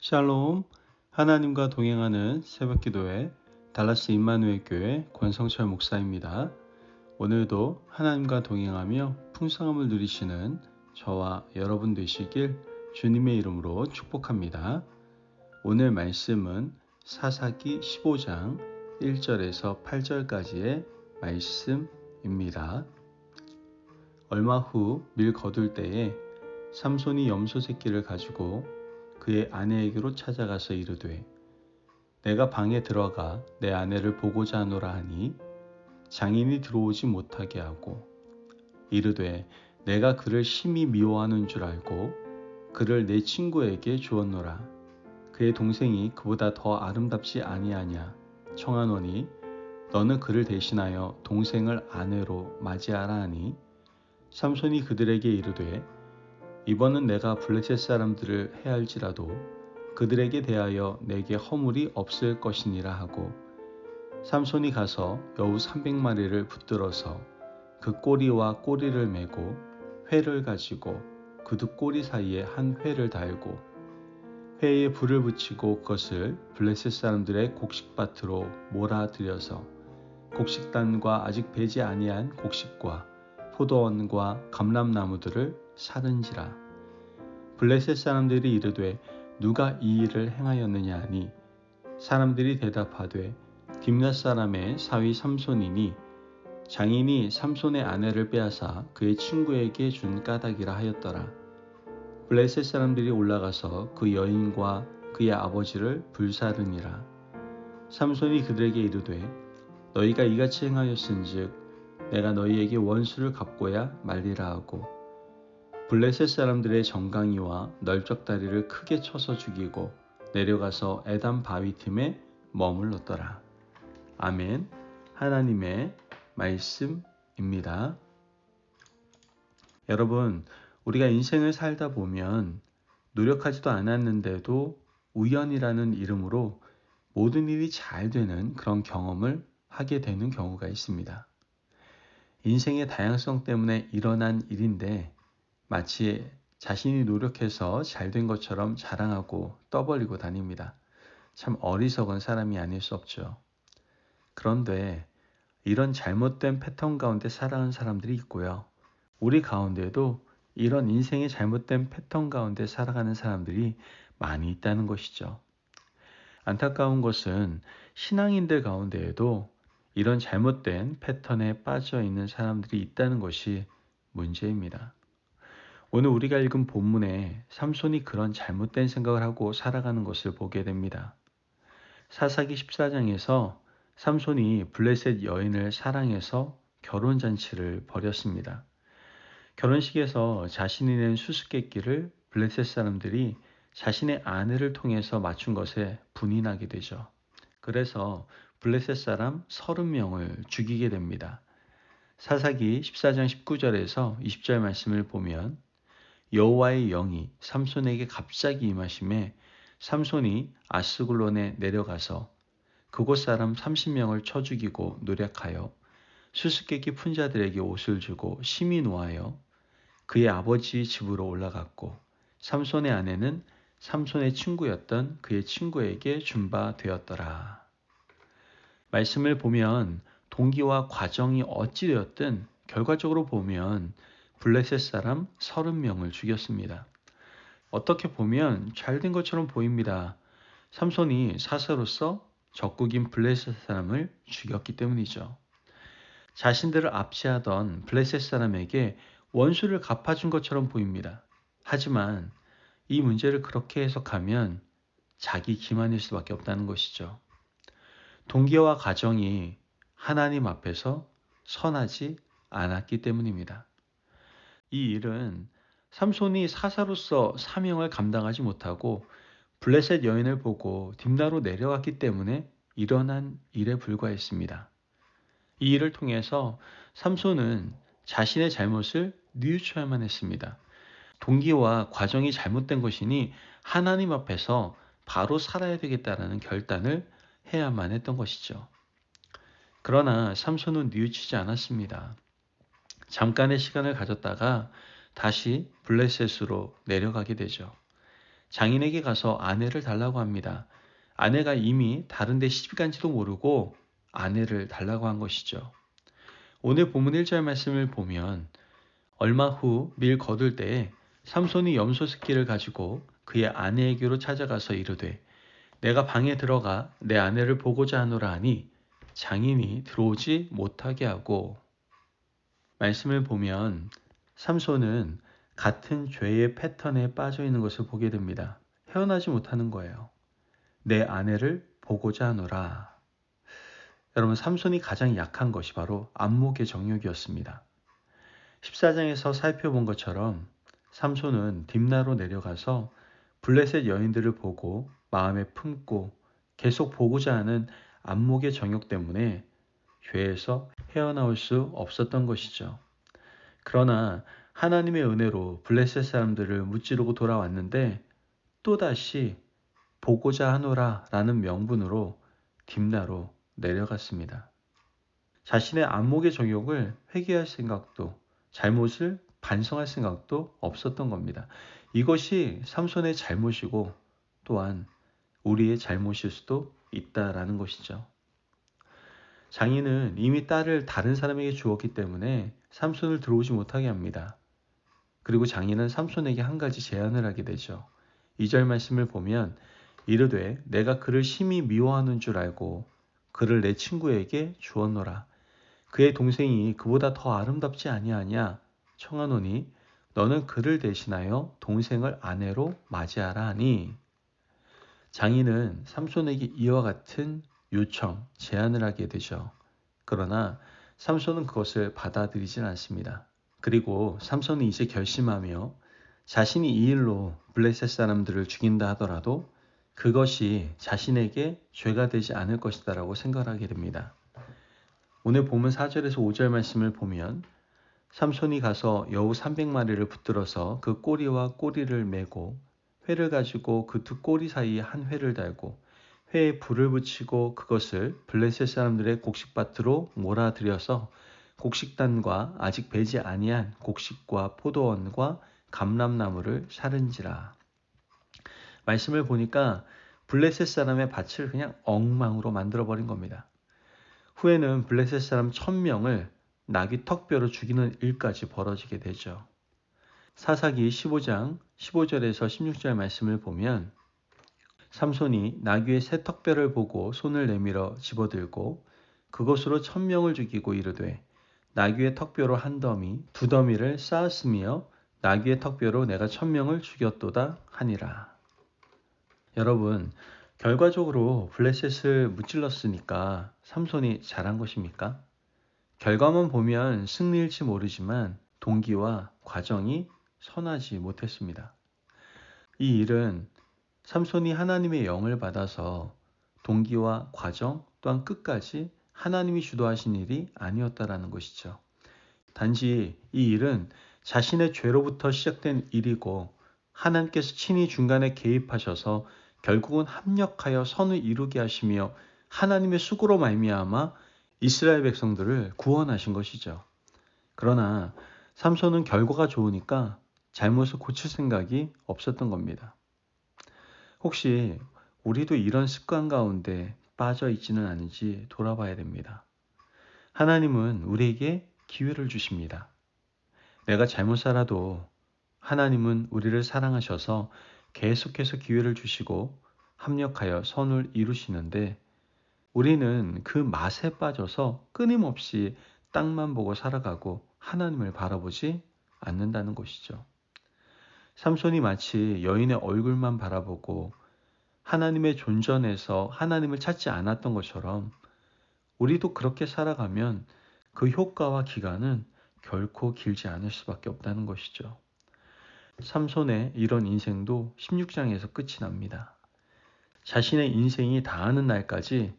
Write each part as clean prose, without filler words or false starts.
샬롬, 하나님과 동행하는 새벽기도회 달라스 임마누엘 교회 권성철 목사입니다. 오늘도 하나님과 동행하며 풍성함을 누리시는 저와 여러분 되시길 주님의 이름으로 축복합니다. 오늘 말씀은 사사기 15장 1절에서 8절까지의 말씀입니다. 얼마 후 밀 거둘 때에 삼손이 염소 새끼를 가지고 그의 아내에게로 찾아가서 이르되 내가 방에 들어가 내 아내를 보고자 하노라 하니 장인이 들어오지 못하게 하고 이르되 내가 그를 심히 미워하는 줄 알고 그를 내 친구에게 주었노라. 그의 동생이 그보다 더 아름답지 아니하냐 청하노니 너는 그를 대신하여 동생을 아내로 맞이하라 하니 삼손이 그들에게 이르되 이번은 내가 블레셋 사람들을 해할지라도 그들에게 대하여 내게 허물이 없을 것이니라 하고 삼손이 가서 여우 300마리를 붙들어서 그 꼬리와 꼬리를 메고 회를 가지고 그두 꼬리 사이에 한 회를 달고 회에 불을 붙이고 그것을 블레셋 사람들의 곡식밭으로 몰아들여서 곡식단과 아직 배지 아니한 곡식과 포도원과 감람나무들을 사른지라. 블레셋 사람들이 이르되 누가 이 일을 행하였느냐 하니 사람들이 대답하되 딥낫 사람의 사위 삼손이니 장인이 삼손의 아내를 빼앗아 그의 친구에게 준 까닭이라 하였더라. 블레셋 사람들이 올라가서 그 여인과 그의 아버지를 불사르니라. 삼손이 그들에게 이르되 너희가 이같이 행하였은즉 내가 너희에게 원수를 갚고야 말리라 하고 블레셋 사람들의 정강이와 널쩍다리를 크게 쳐서 죽이고 내려가서 에담 바위 틈에 머물렀더라. 아멘. 하나님의 말씀입니다. 여러분, 우리가 인생을 살다 보면 노력하지도 않았는데도 우연이라는 이름으로 모든 일이 잘 되는 그런 경험을 하게 되는 경우가 있습니다. 인생의 다양성 때문에 일어난 일인데 마치 자신이 노력해서 잘된 것처럼 자랑하고 떠벌리고 다닙니다. 참 어리석은 사람이 아닐 수 없죠. 그런데 이런 잘못된 패턴 가운데 살아가는 사람들이 있고요. 우리 가운데도 이런 인생의 잘못된 패턴 가운데 살아가는 사람들이 많이 있다는 것이죠. 안타까운 것은 신앙인들 가운데에도 이런 잘못된 패턴에 빠져 있는 사람들이 있다는 것이 문제입니다. 오늘 우리가 읽은 본문에 삼손이 그런 잘못된 생각을 하고 살아가는 것을 보게 됩니다. 사사기 14장에서 삼손이 블레셋 여인을 사랑해서 결혼잔치를 벌였습니다. 결혼식에서 자신이 낸 수수께끼를 블레셋 사람들이 자신의 아내를 통해서 맞춘 것에 분이 나게 되죠. 그래서 블레셋 사람 30명을 죽이게 됩니다. 사사기 14장 19절에서 20절 말씀을 보면 여호와의 영이 삼손에게 갑자기 임하심에 삼손이 아스글론에 내려가서 그곳 사람 30명을 쳐 죽이고 노략하여 수수께끼 푼 자들에게 옷을 주고 심히 노하여 그의 아버지 집으로 올라갔고 삼손의 아내는 삼손의 친구였던 그의 친구에게 준 바 되었더라. 말씀을 보면 동기와 과정이 어찌되었든 결과적으로 보면 블레셋 사람 30명을 죽였습니다. 어떻게 보면 잘된 것처럼 보입니다. 삼손이 사사로서 적국인 블레셋 사람을 죽였기 때문이죠. 자신들을 압제하던 블레셋 사람에게 원수를 갚아준 것처럼 보입니다. 하지만 이 문제를 그렇게 해석하면 자기 기만일 수밖에 없다는 것이죠. 동기와 가정이 하나님 앞에서 선하지 않았기 때문입니다. 이 일은 삼손이 사사로서 사명을 감당하지 못하고 블레셋 여인을 보고 딥나로 내려갔기 때문에 일어난 일에 불과했습니다. 이 일을 통해서 삼손은 자신의 잘못을 뉘우쳐야만 했습니다. 동기와 과정이 잘못된 것이니 하나님 앞에서 바로 살아야 되겠다라는 결단을 해야만 했던 것이죠. 그러나 삼손은 뉘우치지 않았습니다. 잠깐의 시간을 가졌다가 다시 블레셋으로 내려가게 되죠. 장인에게 가서 아내를 달라고 합니다. 아내가 이미 다른 데 시집간지도 모르고 아내를 달라고 한 것이죠. 오늘 본문 1절 말씀을 보면 얼마 후 밀 거둘 때에 삼손이 염소 새끼를 가지고 그의 아내에게로 찾아가서 이르되 내가 방에 들어가 내 아내를 보고자 하노라 하니 장인이 들어오지 못하게 하고. 말씀을 보면 삼손은 같은 죄의 패턴에 빠져 있는 것을 보게 됩니다. 헤어나지 못하는 거예요. 내 아내를 보고자 하노라. 여러분, 삼손이 가장 약한 것이 바로 안목의 정욕이었습니다. 14장에서 살펴본 것처럼 삼손은 딥나로 내려가서 블레셋 여인들을 보고 마음에 품고 계속 보고자 하는 안목의 정욕 때문에 죄에서 헤어나올 수 없었던 것이죠. 그러나 하나님의 은혜로 블레셋 사람들을 무찌르고 돌아왔는데 또다시 보고자 하노라 라는 명분으로 딥나로 내려갔습니다. 자신의 안목의 정욕을 회개할 생각도, 잘못을 반성할 생각도 없었던 겁니다. 이것이 삼손의 잘못이고 또한 우리의 잘못일 수도 있다라는 것이죠. 장인은 이미 딸을 다른 사람에게 주었기 때문에 삼손을 들어오지 못하게 합니다. 그리고 장인은 삼손에게 한 가지 제안을 하게 되죠. 2절 말씀을 보면 이르되 내가 그를 심히 미워하는 줄 알고 그를 내 친구에게 주었노라. 그의 동생이 그보다 더 아름답지 아니하냐 청하노니 너는 그를 대신하여 동생을 아내로 맞이하라 하니. 장인은 삼손에게 이와 같은 요청, 제안을 하게 되죠. 그러나 삼손은 그것을 받아들이진 않습니다. 그리고 삼손은 이제 결심하며 자신이 이 일로 블레셋 사람들을 죽인다 하더라도 그것이 자신에게 죄가 되지 않을 것이다 라고 생각하게 됩니다. 오늘 본문 4절에서 5절 말씀을 보면 삼손이 가서 여우 300마리를 붙들어서 그 꼬리와 꼬리를 메고 회를 가지고 그 두 꼬리 사이에 한 회를 달고 회에 불을 붙이고 그것을 블레셋 사람들의 곡식밭으로 몰아들여서 곡식단과 아직 배지 아니한 곡식과 포도원과 감람나무를 사른지라. 말씀을 보니까 블레셋 사람의 밭을 그냥 엉망으로 만들어버린 겁니다. 후에는 블레셋 사람 1000명을 나귀 턱뼈로 죽이는 일까지 벌어지게 되죠. 사사기 15장 15절에서 16절 말씀을 보면 삼손이 나귀의 새 턱뼈를 보고 손을 내밀어 집어들고 그것으로 1000명을 죽이고 이르되 나귀의 턱뼈로 한 더미 두 더미를 쌓았으며 나귀의 턱뼈로 내가 1000명을 죽였도다 하니라. 여러분, 결과적으로 블레셋을 무찔렀으니까 삼손이 잘한 것입니까? 결과만 보면 승리일지 모르지만 동기와 과정이 선하지 못했습니다. 이 일은 삼손이 하나님의 영을 받아서 동기와 과정 또한 끝까지 하나님이 주도하신 일이 아니었다라는 것이죠. 단지 이 일은 자신의 죄로부터 시작된 일이고 하나님께서 친히 중간에 개입하셔서 결국은 합력하여 선을 이루게 하시며 하나님의 수고로 말미암아 이스라엘 백성들을 구원하신 것이죠. 그러나 삼손은 결과가 좋으니까 잘못을 고칠 생각이 없었던 겁니다. 혹시 우리도 이런 습관 가운데 빠져 있지는 않은지 돌아봐야 됩니다. 하나님은 우리에게 기회를 주십니다. 내가 잘못 살아도 하나님은 우리를 사랑하셔서 계속해서 기회를 주시고 합력하여 선을 이루시는데 우리는 그 맛에 빠져서 끊임없이 땅만 보고 살아가고 하나님을 바라보지 않는다는 것이죠. 삼손이 마치 여인의 얼굴만 바라보고 하나님의 존전에서 하나님을 찾지 않았던 것처럼 우리도 그렇게 살아가면 그 효과와 기간은 결코 길지 않을 수밖에 없다는 것이죠. 삼손의 이런 인생도 16장에서 끝이 납니다. 자신의 인생이 다하는 날까지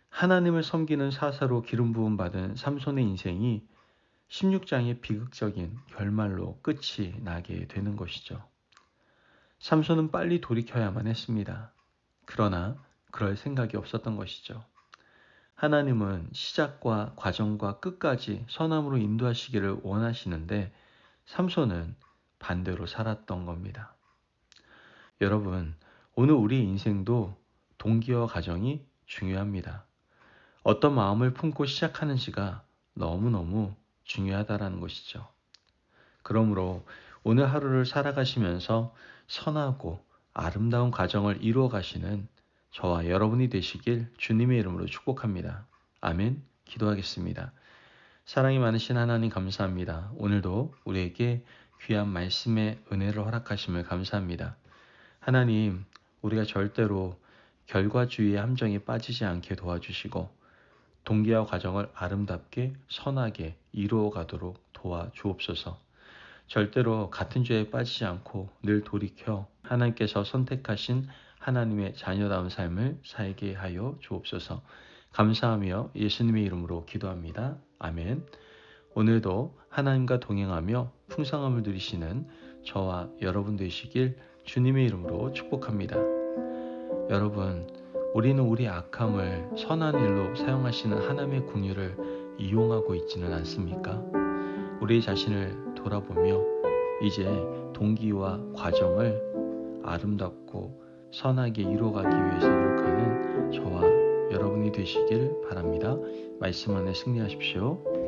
하나님을 섬기는 사사로 기름 부음 받은 삼손의 인생이 16장의 비극적인 결말로 끝이 나게 되는 것이죠. 삼손은 빨리 돌이켜야만 했습니다. 그러나 그럴 생각이 없었던 것이죠. 하나님은 시작과 과정과 끝까지 선함으로 인도하시기를 원하시는데 삼손은 반대로 살았던 겁니다. 여러분, 오늘 우리 인생도 동기와 과정이 중요합니다. 어떤 마음을 품고 시작하는지가 너무너무 중요하다라는 것이죠. 그러므로 오늘 하루를 살아가시면서 선하고 아름다운 과정을 이루어 가시는 저와 여러분이 되시길 주님의 이름으로 축복합니다. 아멘. 기도하겠습니다. 사랑이 많으신 하나님 감사합니다. 오늘도 우리에게 귀한 말씀의 은혜를 허락하심을 감사합니다. 하나님, 우리가 절대로 결과주의의 함정에 빠지지 않게 도와주시고 동기와 과정을 아름답게 선하게 이루어 가도록 도와주옵소서. 절대로 같은 죄에 빠지지 않고 늘 돌이켜 하나님께서 선택하신 하나님의 자녀다운 삶을 살게 하여 주옵소서. 감사하며 예수님의 이름으로 기도합니다. 아멘. 오늘도 하나님과 동행하며 풍성함을 누리시는 저와 여러분 되시길 주님의 이름으로 축복합니다. 여러분, 우리는 우리 악함을 선한 일로 사용하시는 하나님의 긍휼을 이용하고 있지는 않습니까? 우리 자신을 돌아보며 이제 동기와 과정을 아름답고 선하게 이루어가기 위해서 노력하는 저와 여러분이 되시길 바랍니다. 말씀 안에 승리하십시오.